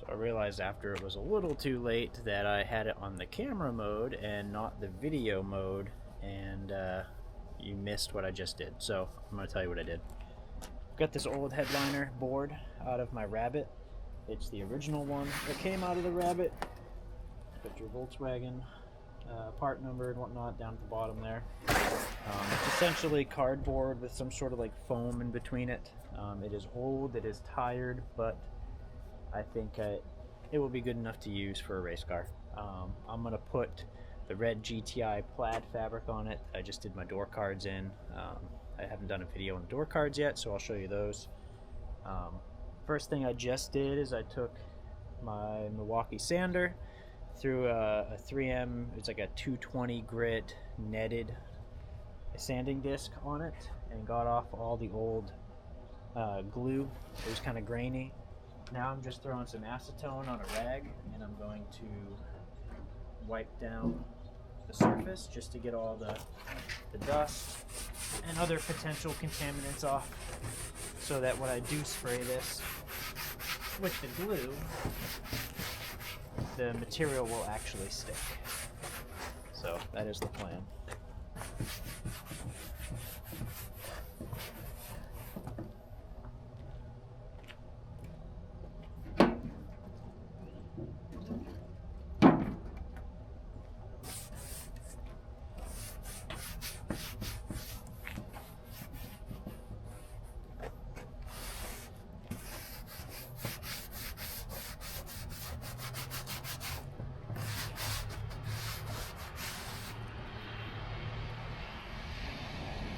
So I realized after it was a little too late that I had it on the camera mode and not the video mode, and you missed what I just did. So I'm going to tell you what I did. I've got this old headliner board out of my Rabbit. It's the original one that came out of the Rabbit. Put your Volkswagen part number and whatnot down at the bottom there. It's essentially cardboard with some sort of like foam in between it. It is old, it is tired, but I think it will be good enough to use for a race car. I'm going to put the red GTI plaid fabric on it. I just did my door cards in. I haven't done a video on the door cards yet, so I'll show you those. First thing I just did is I took my Milwaukee sander, threw a 3M, it's like a 220 grit netted sanding disc on it, and got off all the old glue. It was kind of grainy. Now I'm just throwing some acetone on a rag, and I'm going to wipe down the surface just to get all the dust and other potential contaminants off, so that when I do spray this with the glue, the material will actually stick. So that is the plan.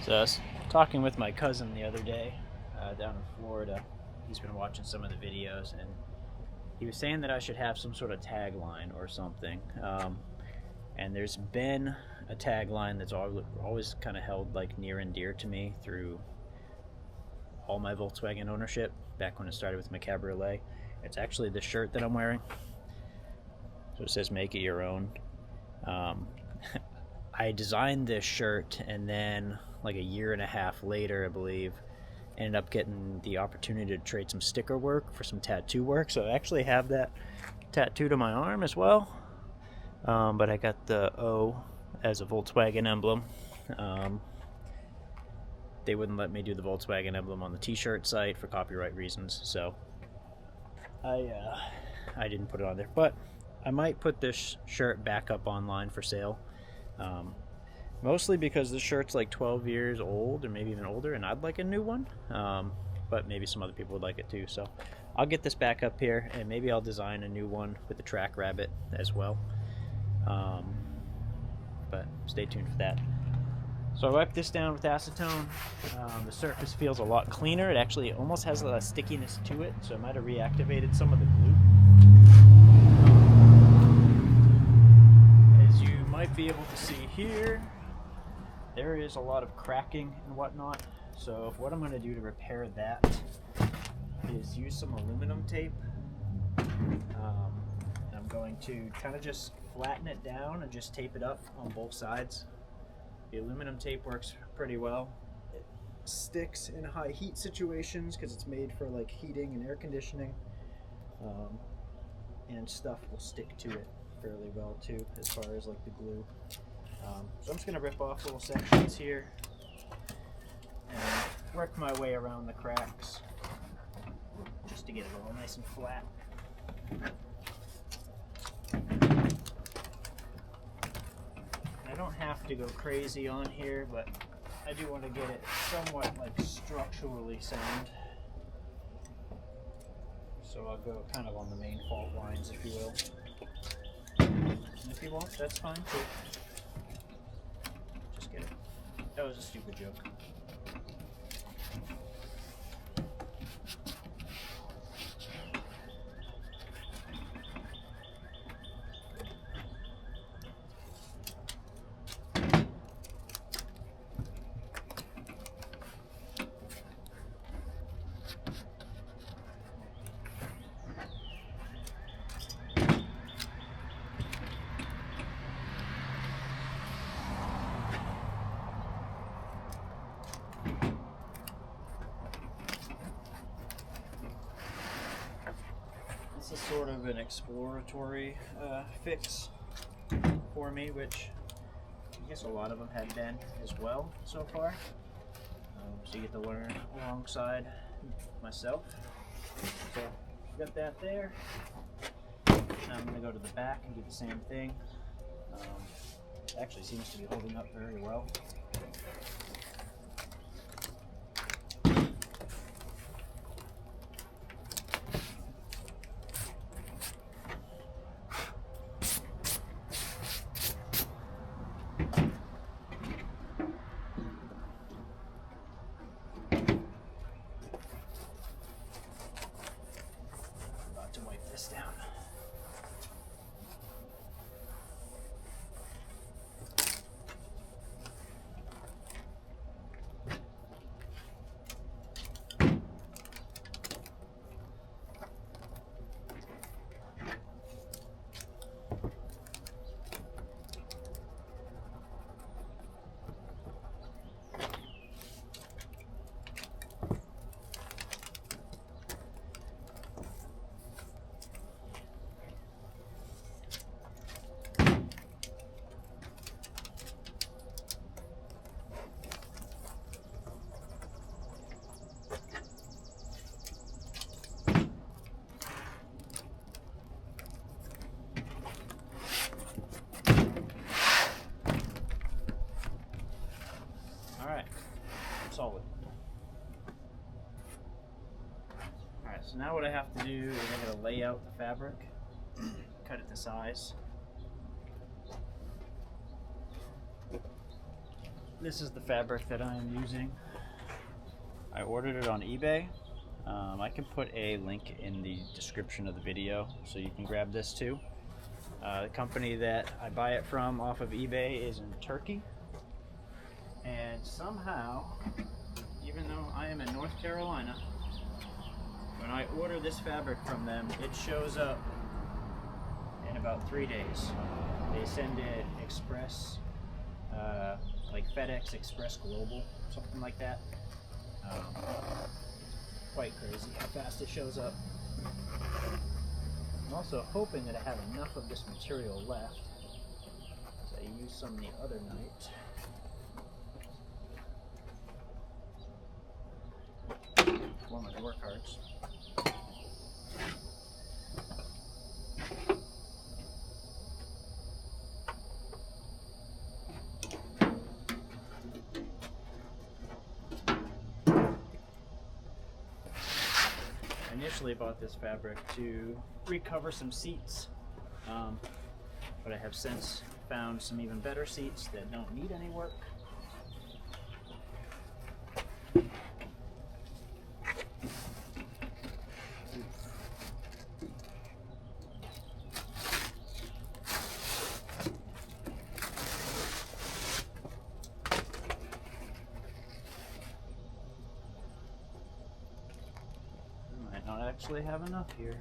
So I was talking with my cousin the other day down in Florida. He's been watching some of the videos, and he was saying that I should have some sort of tagline or something. And there's been a tagline that's always kind of held like near and dear to me through all my Volkswagen ownership, back when it started with my Cabriolet. It's actually the shirt that I'm wearing. So it says "Make it your own." I designed this shirt, and then like a year and a half later, I believe, ended up getting the opportunity to trade some sticker work for some tattoo work. So I actually have that tattooed on my arm as well. But I got the O as a Volkswagen emblem. They wouldn't let me do the Volkswagen emblem on the t-shirt site for copyright reasons, so I didn't put it on there. But I might put this shirt back up online for sale. Mostly because this shirt's like 12 years old, or maybe even older, and I'd like a new one. But maybe some other people would like it too. So I'll get this back up here, and maybe I'll design a new one with the track rabbit as well. But stay tuned for that. So I wiped this down with acetone. The surface feels a lot cleaner. It actually almost has a stickiness to it, so I might have reactivated some of the glue. As you might be able to see here, there is a lot of cracking and whatnot. So what I'm going to do to repair that is use some aluminum tape. I'm going to kind of just flatten it down and just tape it up on both sides. The aluminum tape works pretty well. It sticks in high heat situations because it's made for like heating and air conditioning, and stuff will stick to it fairly well too, as far as like the glue. So I'm just going to rip off little sections here and work my way around the cracks just to get it all nice and flat. I don't have to go crazy on here, but I do want to get it somewhat like structurally sound. So I'll go kind of on the main fault lines, if you will. And if you won't, that's fine too. Just get it. That was a stupid joke. This is sort of an exploratory fix for me, which I guess a lot of them have been as well so far. So you get to learn alongside myself. So got that there. Now I'm going to go to the back and do the same thing. It actually seems to be holding up very well. About to wipe this down. Solid. Alright, so now what I have to do is I gotta lay out the fabric, cut it to size. This is the fabric that I am using. I ordered it on eBay. I can put a link in the description of the video so you can grab this too. The company that I buy it from off of eBay is in Turkey. And somehow, even though I am in North Carolina, when I order this fabric from them, it shows up in about 3 days. They send it express, like FedEx Express Global, something like that. Quite crazy how fast it shows up. I'm also hoping that I have enough of this material left, so I used some the other night. One of my work cards. I initially bought this fabric to recover some seats, but I have since found some even better seats that don't need any work. Not actually have enough here.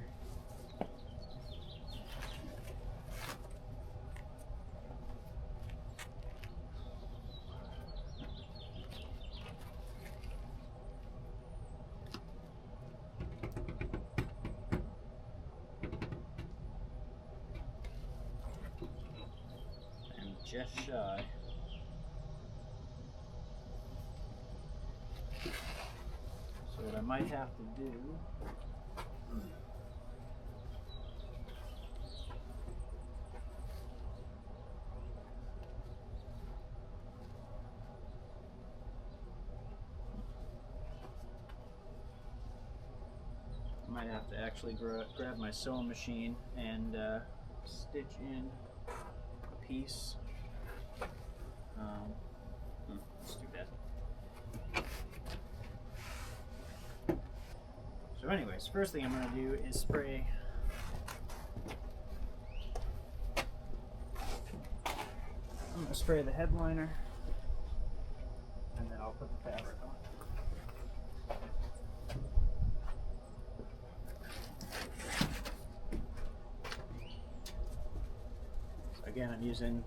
I'm just shy. So what I might have to do might have to actually grab my sewing machine and stitch in a piece. That's too bad. So anyways, first thing I'm going to do is spray I'm going to spray the headliner, and then I'll put the fabric on. Again, I'm using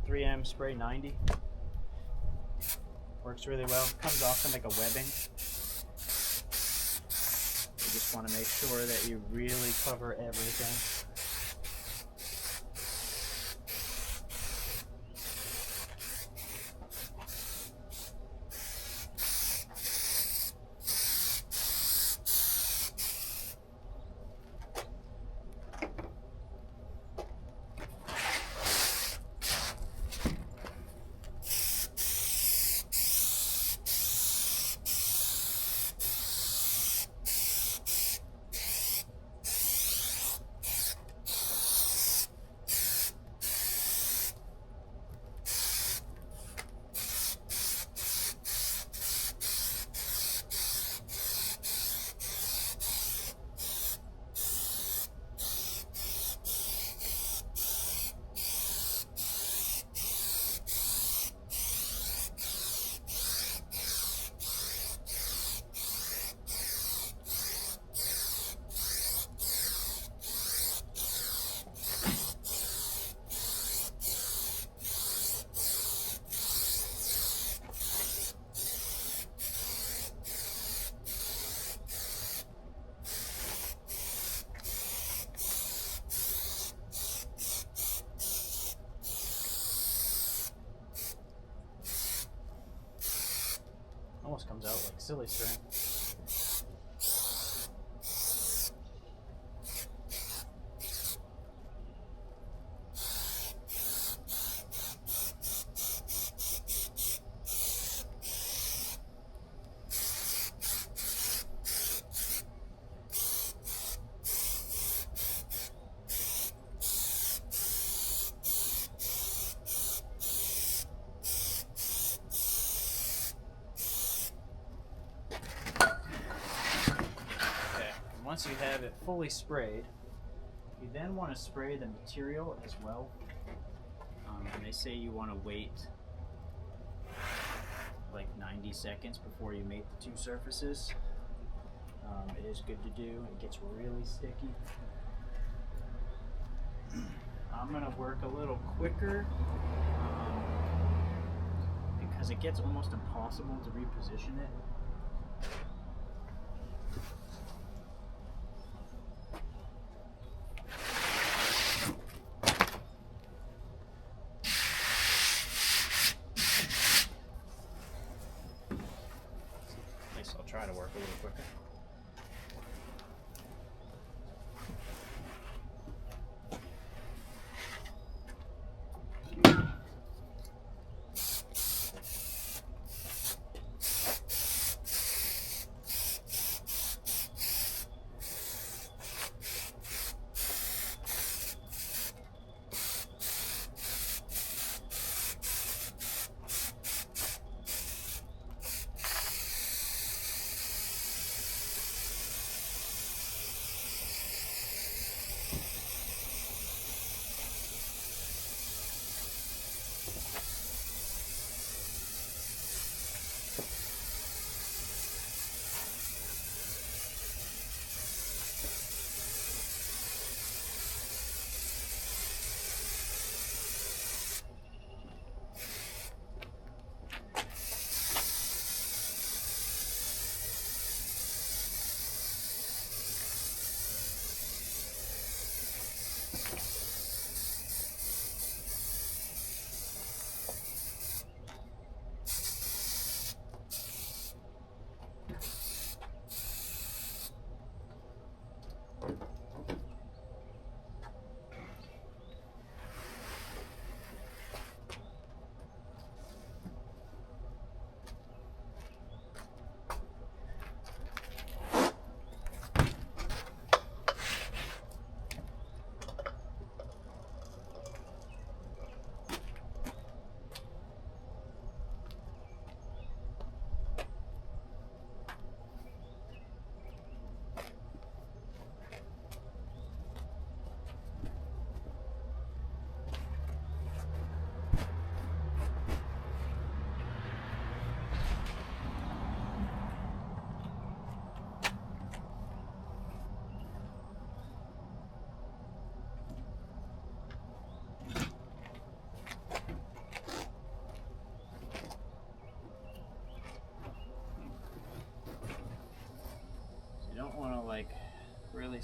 3M Spray 90. Works really well. Comes off to make a webbing. You just want to make sure that you really cover everything. Almost comes out like silly string. Once you have it fully sprayed, you then want to spray the material as well. And they say you want to wait like 90 seconds before you make the two surfaces. It is good to do. It gets really sticky. I'm going to work a little quicker because it gets almost impossible to reposition it. Try to work a little quicker.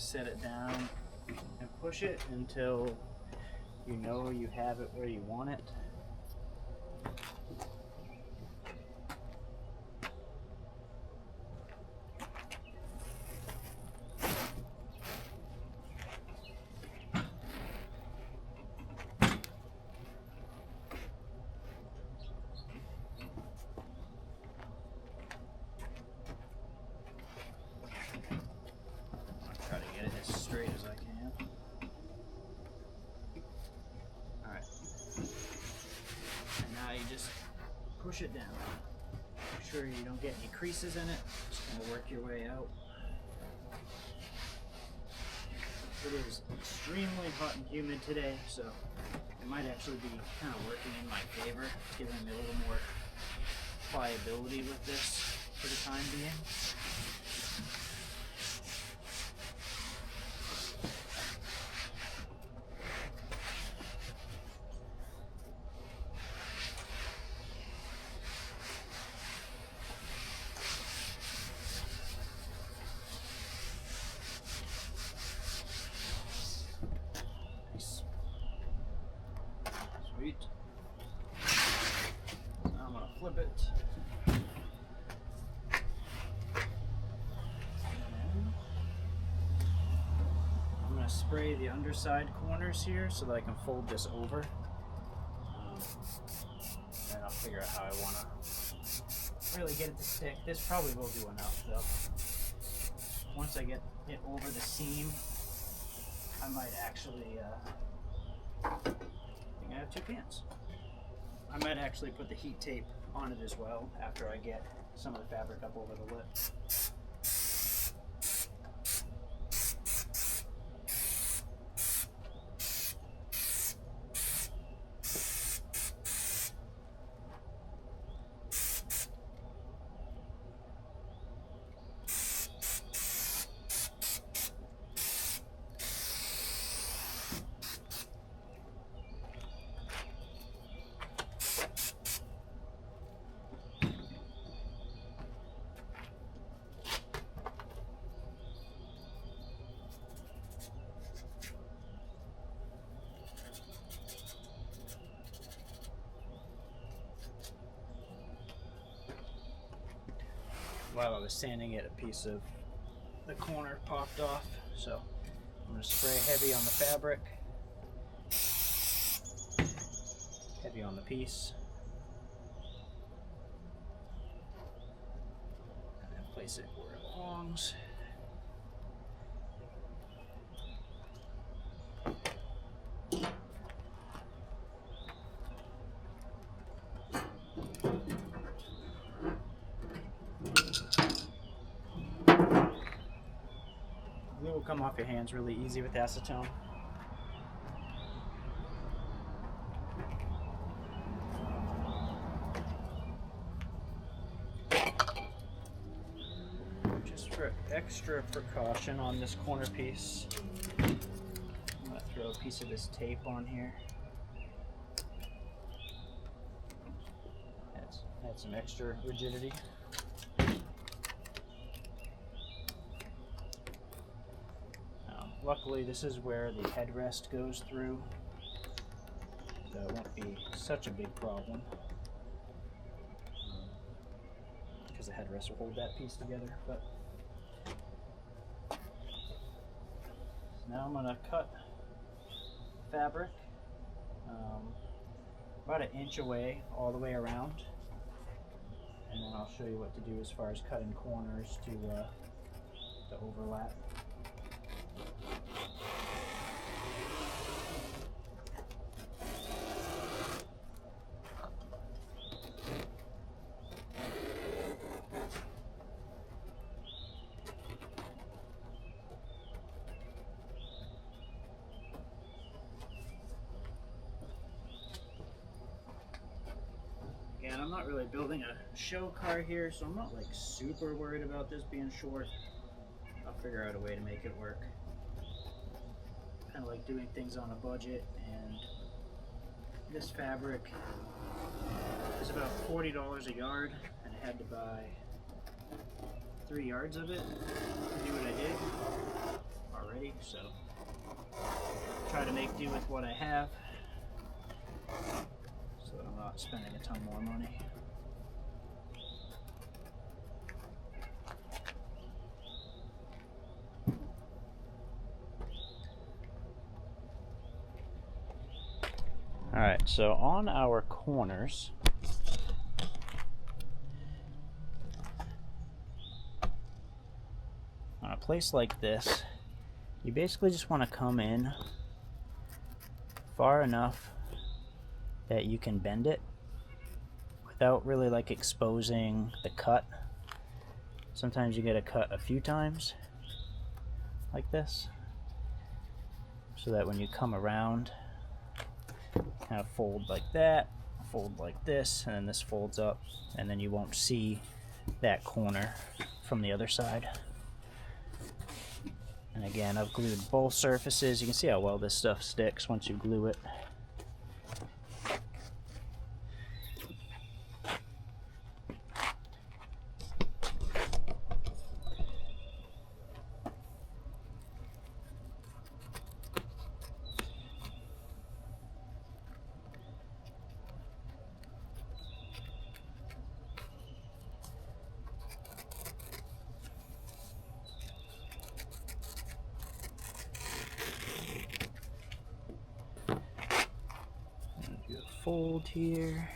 set it down and push it until you know you have it where you want it. Straight as I can. Alright. And now you just push it down. Make sure you don't get any creases in it. Just kind of work your way out. It is extremely hot and humid today, so it might actually be kind of working in my favor, giving me a little more pliability with this for the time being. Sweet. Now I'm going to flip it. And I'm going to spray the underside corners here so that I can fold this over. And I'll figure out how I want to really get it to stick. This probably will do enough though. Once I get it over the seam, I might actually I have 2 pans. I might actually put the heat tape on it as well after I get some of the fabric up over the lip. While I was sanding it, a piece of the corner popped off, so I'm going to spray heavy on the fabric, heavy on the piece, and then place it where it belongs. Glue will come off your hands really easy with acetone. Just for extra precaution on this corner piece, I'm going to throw a piece of this tape on here. Add some extra rigidity. Luckily, this is where the headrest goes through, so it won't be such a big problem because the headrest will hold that piece together. But now I'm going to cut fabric about 1 inch away all the way around, and then I'll show you what to do as far as cutting corners to overlap. And I'm not really building a show car here, so I'm not like super worried about this being short. I'll figure out a way to make it work. Kind of like doing things on a budget, and this fabric is about $40 a yard, and I had to buy 3 yards of it to do what I did. already, so try to make do with what I have so that I'm not spending a ton more money. Alright, so on our corners, on a place like this, you basically just want to come in far enough that you can bend it without really like exposing the cut. Sometimes you get to cut a few times like this, so that when you come around, kind of fold like that, fold like this, and then this folds up, and then you won't see that corner from the other side. And again, I've glued both surfaces. You can see how well this stuff sticks once you glue it. Do a fold here.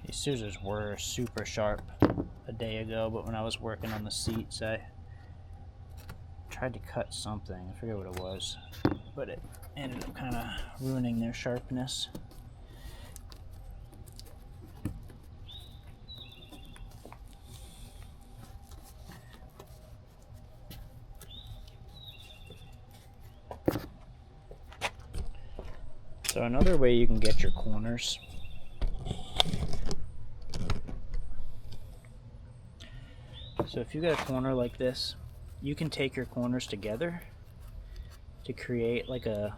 These scissors were super sharp a day ago, but when I was working on the seats, I tried to cut something. I forget what it was, but it ended up kind of ruining their sharpness. So another way you can get your corners So if you got a corner like this, you can take your corners together to create like a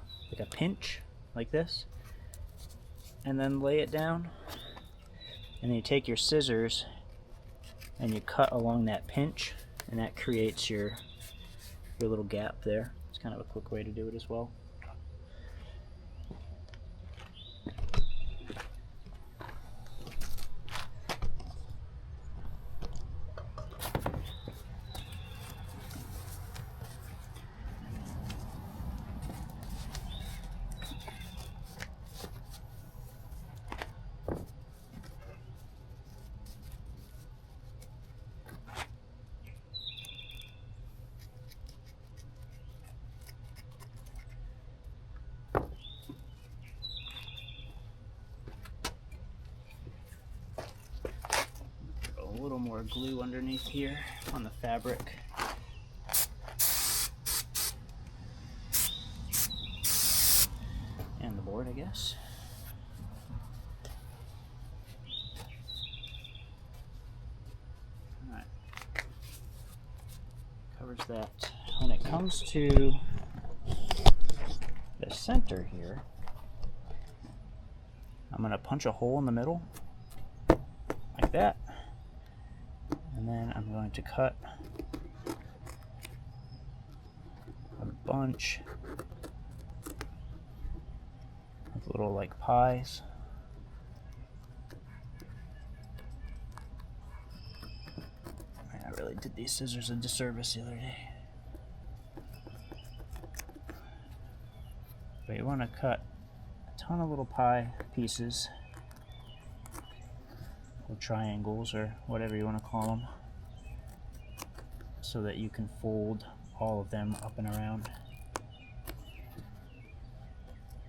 pinch like this, and then lay it down, and then you take your scissors and you cut along that pinch, and that creates your little gap there. It's kind of a quick way to do it as well. A little more glue underneath here on the fabric. And the board, I guess. Alright. Covers that when it comes to the center here, I'm going to punch a hole in the middle like that, and then I'm going to cut a bunch of little like pies. I really did these scissors a disservice the other day. But you want to cut a ton of little pie pieces, or triangles, or whatever you want to call them, so that you can fold all of them up and around.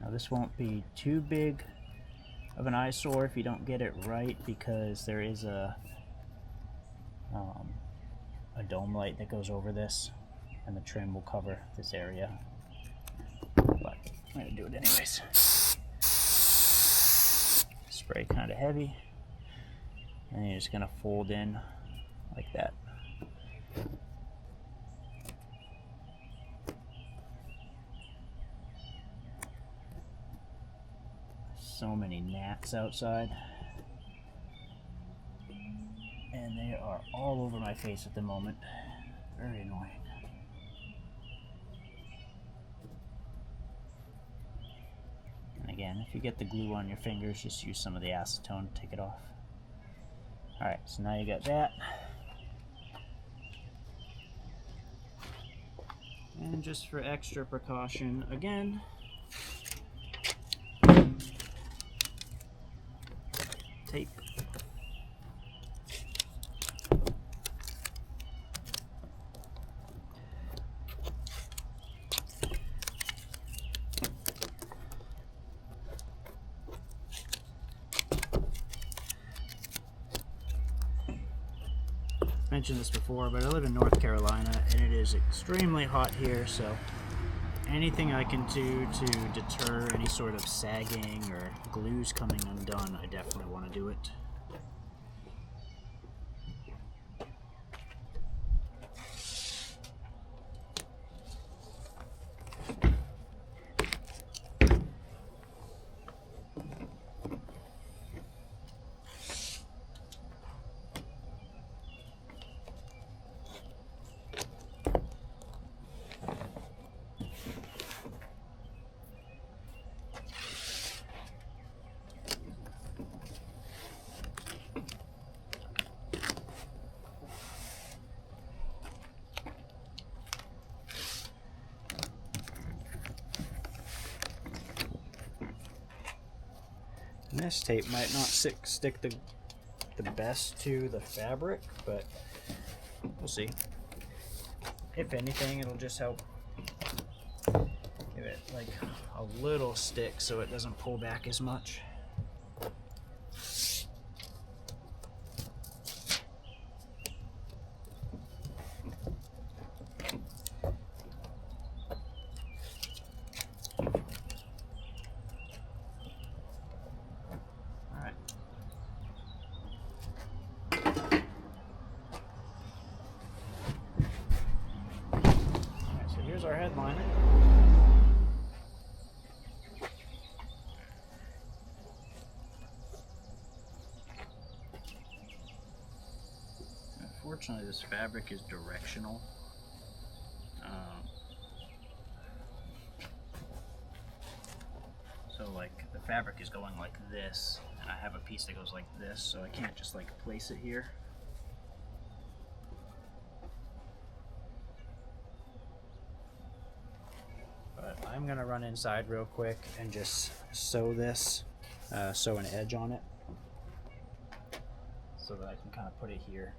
Now this won't be too big of an eyesore if you don't get it right, because there is a dome light that goes over this, and the trim will cover this area. But I'm going to do it anyways. Spray kind of heavy, and you're just going to fold in like that. So many gnats outside, and they are all over my face at the moment. Very annoying. And again, if you get the glue on your fingers, just use some of the acetone to take it off. Alright, so now you got that. And just for extra precaution, again, tape. Mentioned this before, but I live in North Carolina and it is extremely hot here, so anything I can do to deter any sort of sagging or glues coming undone, I definitely want to do it. And this tape might not stick the best to the fabric, but we'll see. If anything, it'll just help give it like a little stick so it doesn't pull back as much. Here's our headliner. Unfortunately, this fabric is directional. So like the fabric is going like this, and I have a piece that goes like this, so I can't just like place it here. I'm gonna run inside real quick and just sew this, sew an edge on it, so that I can kind of put it here,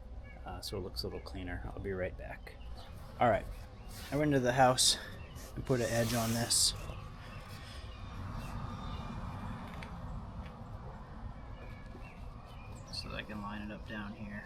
so it looks a little cleaner. I'll be right back. All right, I went into the house and put an edge on this. So that I can line it up down here.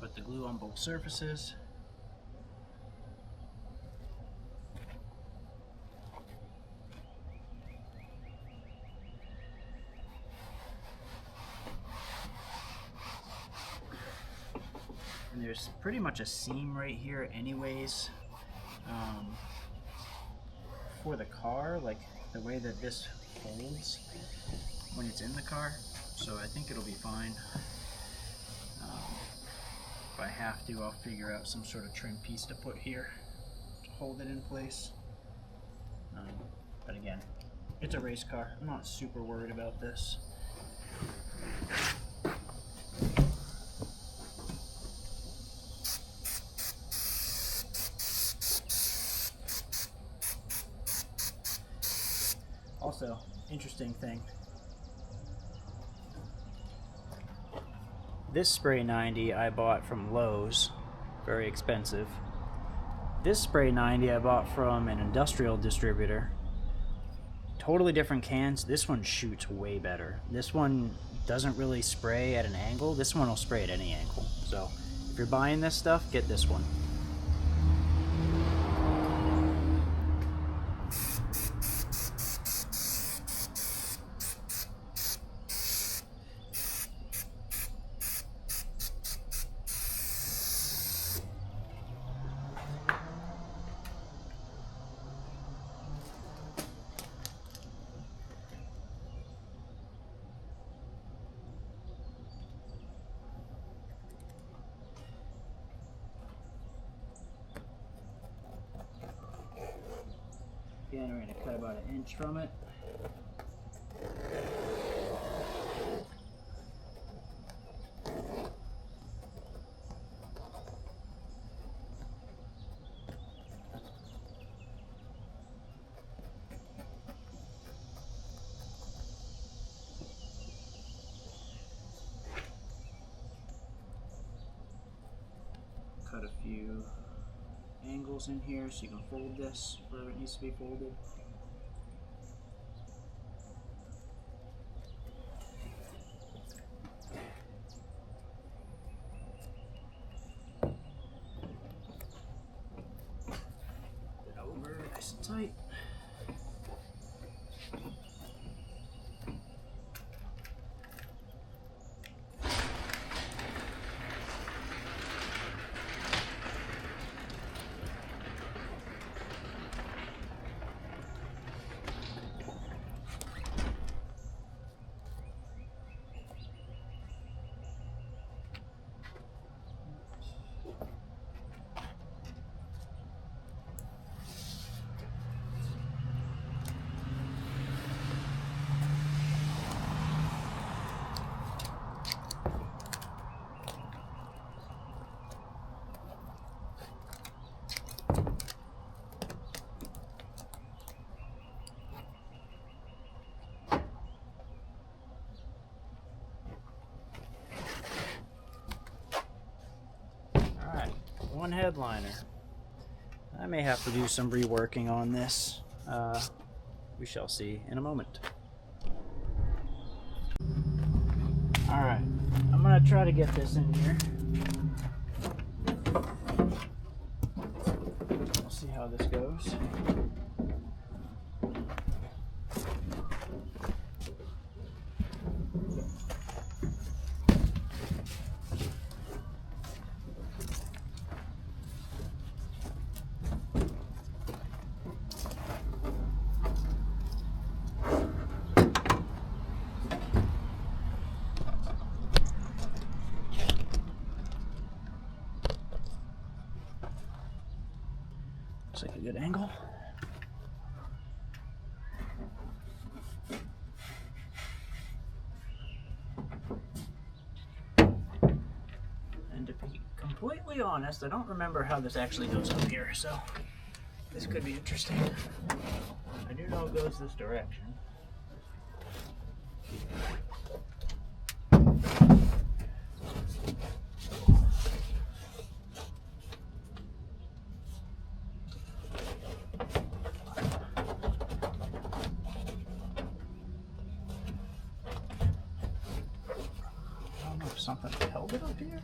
Put the glue on both surfaces. And there's pretty much a seam right here anyways, for the car, like the way that this folds when it's in the car, so I think it'll be fine. If I have to, I'll figure out some sort of trim piece to put here to hold it in place. But again, it's a race car. I'm not super worried about this. Also, interesting thing. This spray 90 I bought from Lowe's, very expensive. This spray 90 I bought from an industrial distributor. Totally different cans. This one shoots way better. This one doesn't really spray at an angle. This one will spray at any angle. So if you're buying this stuff, get this one. Again, we're going to cut about 1 inch from it. Cut a few angles in here so you can fold this wherever it needs to be folded. Put it over nice and tight. One headliner. I may have to do some reworking on this. We shall see in a moment. Alright, I'm gonna try to get this in here. We'll see how this goes. Looks like a good angle. And to be completely honest, I don't remember how this actually goes up here, so this could be interesting. I do know it goes this direction. Something held it up here?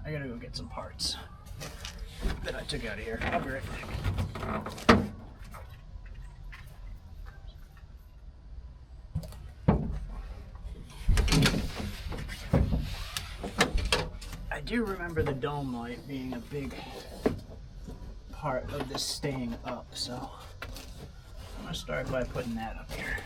I gotta go get some parts that I took out of here. I'll be right back. I do remember the dome light being a big part of this staying up, so I'm gonna start by putting that up here.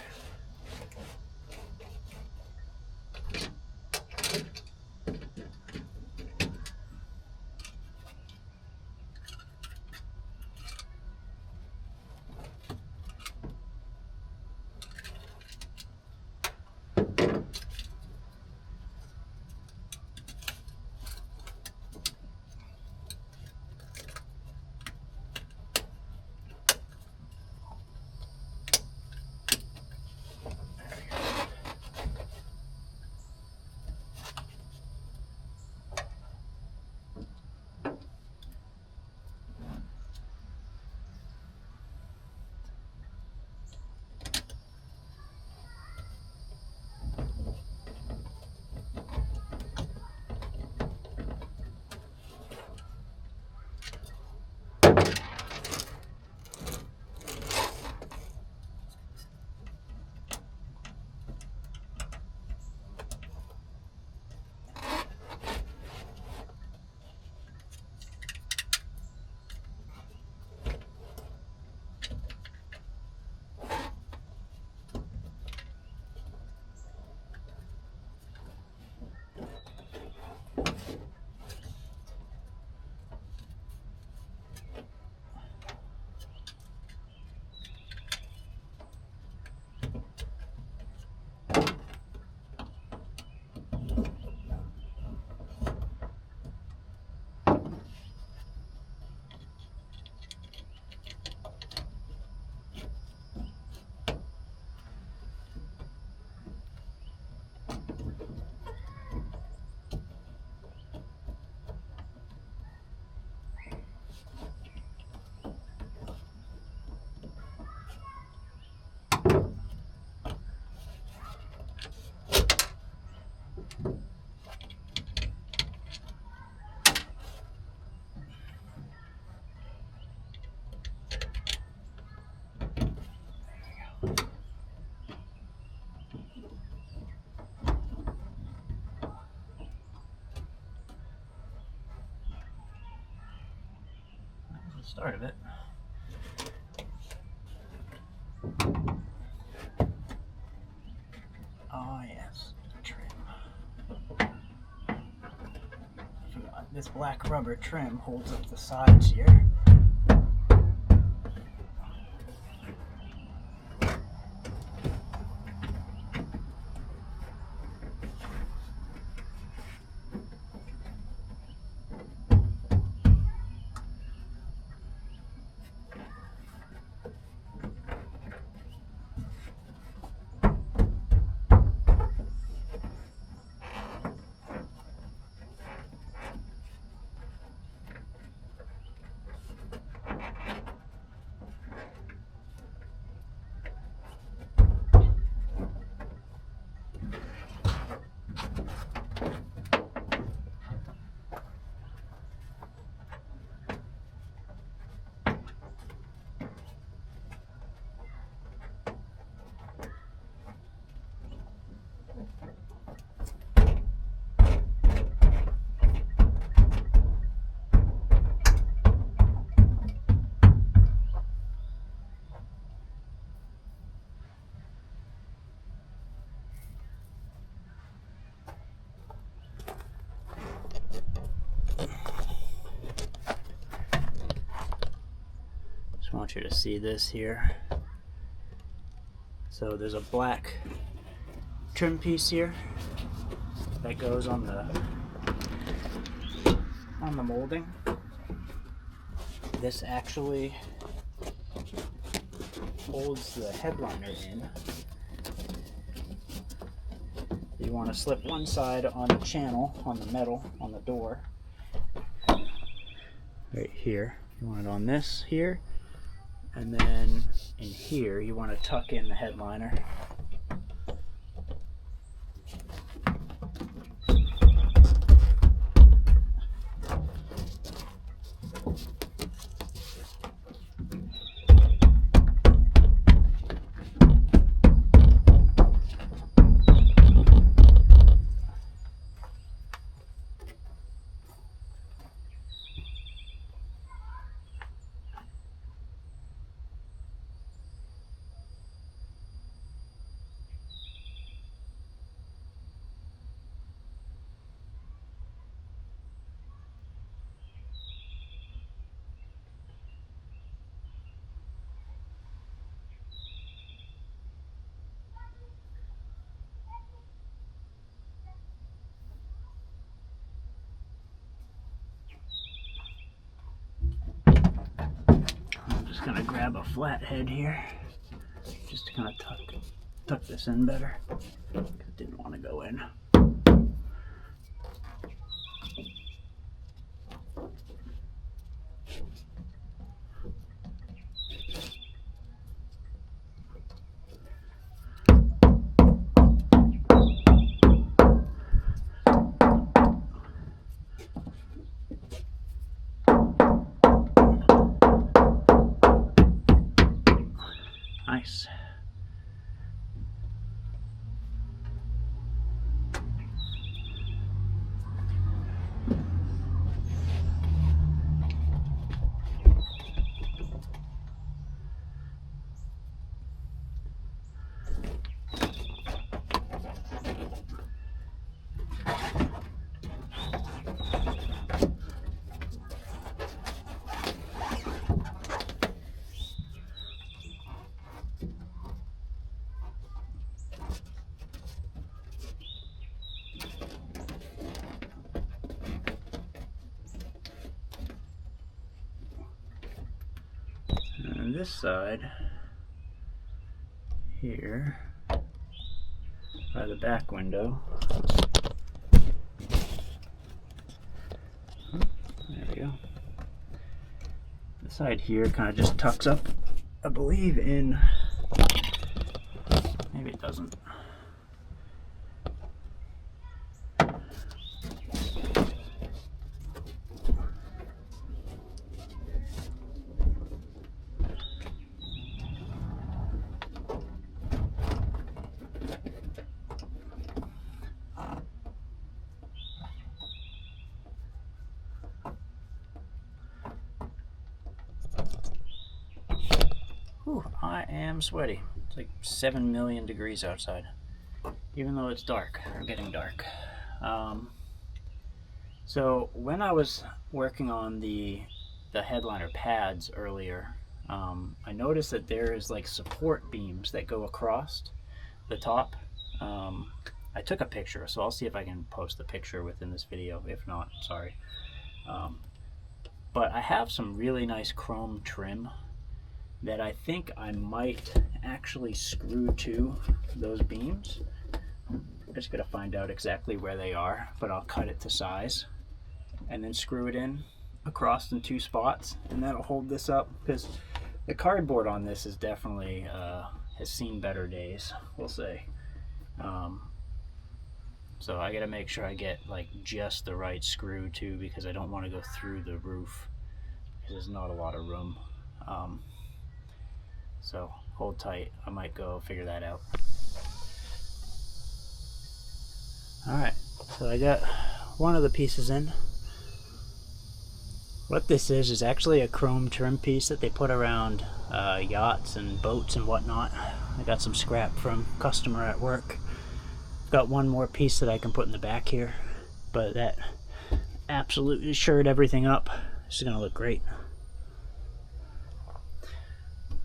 Start of it. Oh yes, trim. This black rubber trim holds up the sides here. I want you to see this here. So there's a black trim piece here that goes on the molding. This actually holds the headliner in. You want to slip one side on the channel, on the metal, on the door, right here. You want it on this here. And then in here, you want to tuck in the headliner. just gonna grab a flat head here, just to kind of tuck this in better. It didn't want to go in. Nice. And this side here by the back window, there we go. The side here kind of just tucks up, I believe, in, maybe it doesn't. Whew, I am sweaty. It's like 7 million degrees outside, even though it's dark, or getting dark. So when I was working on the headliner pads earlier, I noticed that there is like support beams that go across the top. I took a picture, so I'll see if I can post the picture within this video. If not, sorry. But I have some really nice chrome trim that I think I might actually screw to those beams. I'm just gonna find out exactly where they are, but I'll cut it to size and then screw it in across in 2 spots, and that'll hold this up, because the cardboard on this is definitely has seen better days, we'll say. So I gotta make sure I get like just the right screw too, because I don't want to go through the roof because there's not a lot of room. So hold tight, I might go figure that out. Alright, so I got one of the pieces in. What this is actually a chrome trim piece that they put around yachts and boats and whatnot. I got some scrap from a customer at work. I've got one more piece that I can put in the back here, but that absolutely shored everything up. This is gonna look great.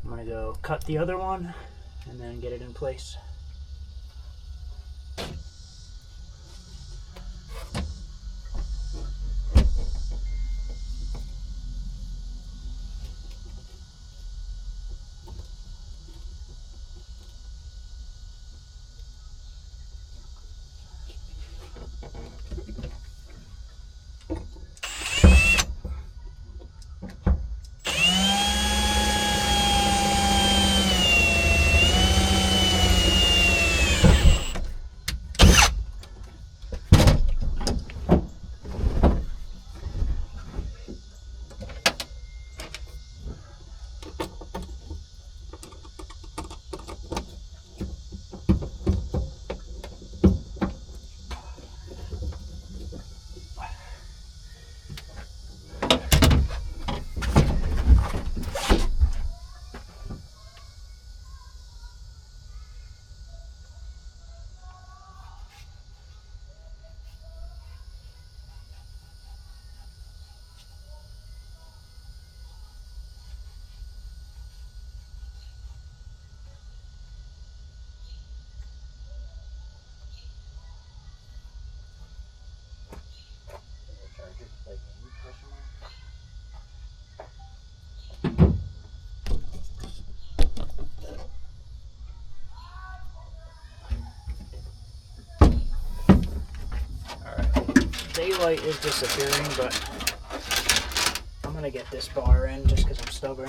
I'm gonna go cut the other one and then get it in place. daylight is disappearing, but I'm gonna get this bar in just because I'm stubborn.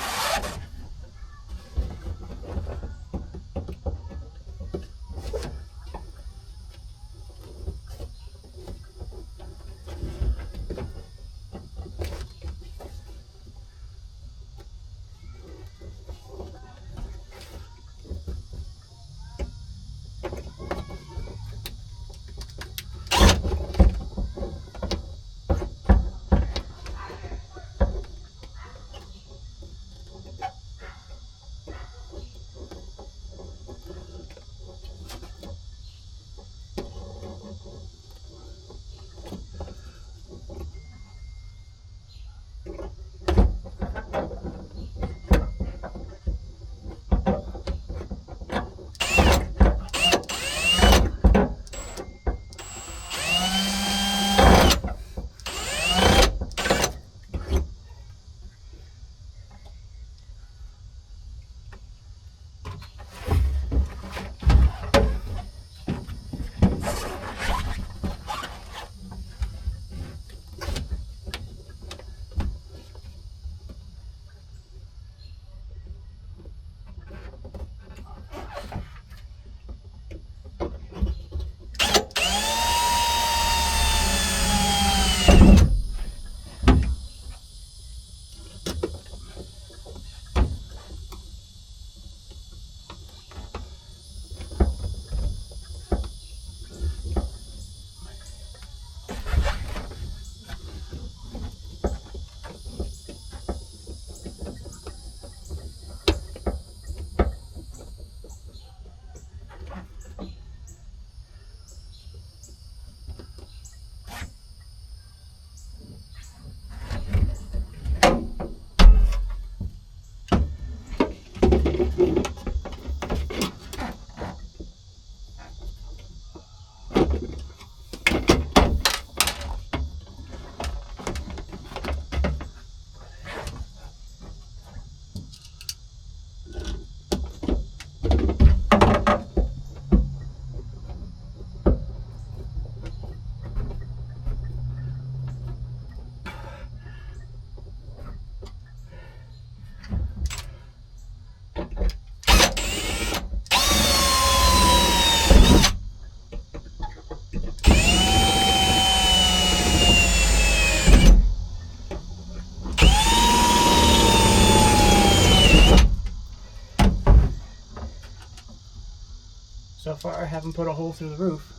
So far, I haven't put a hole through the roof.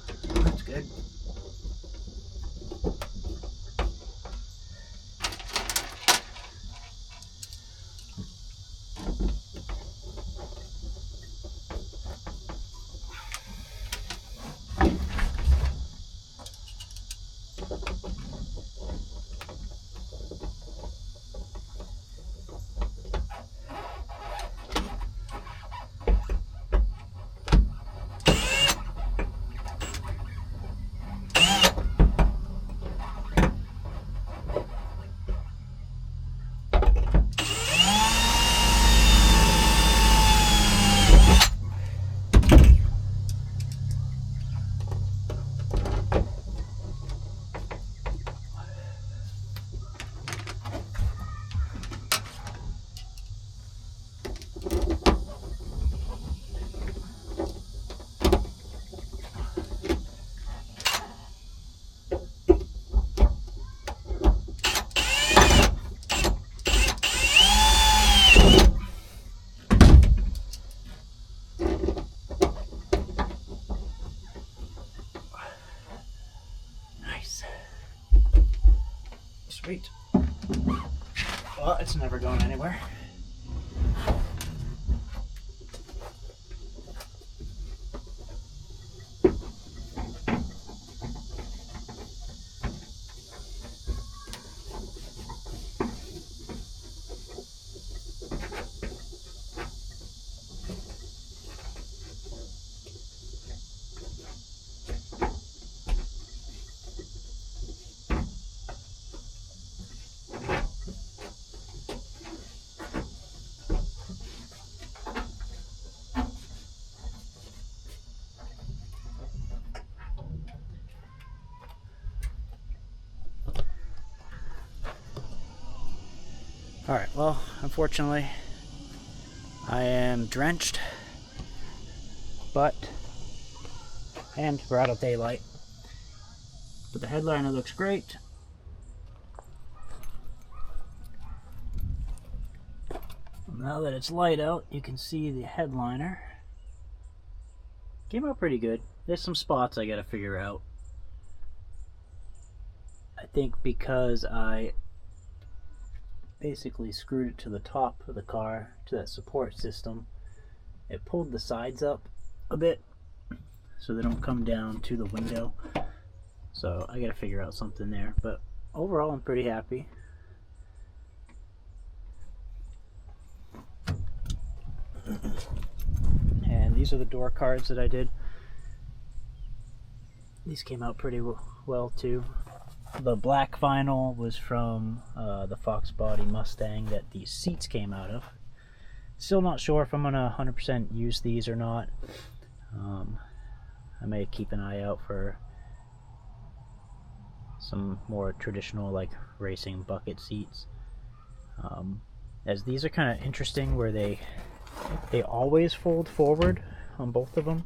That's good. Sweet. Well, it's never going anywhere. Alright, well, unfortunately, I am drenched, and we're out of daylight. But the headliner looks great. Now that it's light out, you can see the headliner. Came out pretty good. There's some spots I gotta figure out. I think because I basically screwed it to the top of the car, to that support system, it pulled the sides up a bit so they don't come down to the window. So I gotta figure out something there, but overall I'm pretty happy. And these are the door cards that I did. These came out pretty well too. The black vinyl was from the Fox Body Mustang that these seats came out of. Still not sure if I'm gonna 100% use these or not. I may keep an eye out for some more traditional like racing bucket seats, as these are kind of interesting where they always fold forward on both of them.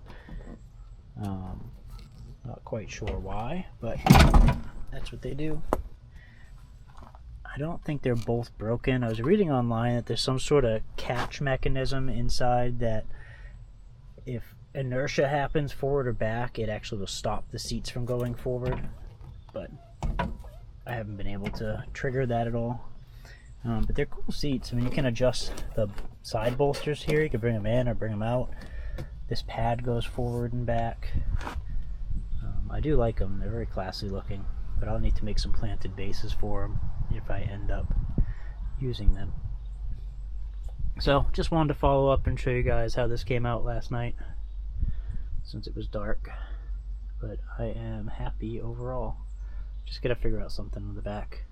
Not quite sure why, but that's what they do. I don't think they're both broken. I was reading online that there's some sort of catch mechanism inside that if inertia happens forward or back, it actually will stop the seats from going forward, but I haven't been able to trigger that at all. But they're cool seats. I mean, you can adjust the side bolsters here. You can bring them in or bring them out. This pad goes forward and back. I do like them. They're very classy looking, but I'll need to make some planted bases for them if I end up using them. So just wanted to follow up and show you guys how this came out last night since it was dark, but I am happy overall. Just gotta figure out something in the back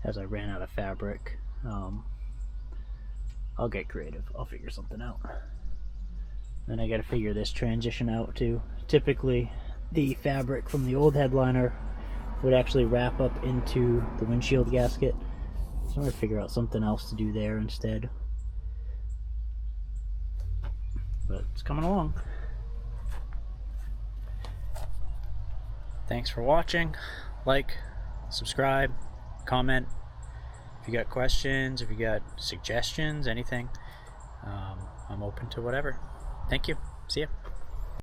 as I ran out of fabric. I'll get creative. I'll figure something out. Then I gotta figure this transition out too. Typically the fabric from the old headliner would actually wrap up into the windshield gasket, so I'm gonna figure out something else to do there instead, but it's coming along. Thanks for watching. Like, subscribe, comment. If you got questions, if you got suggestions, anything, I'm open to whatever. Thank you. See ya.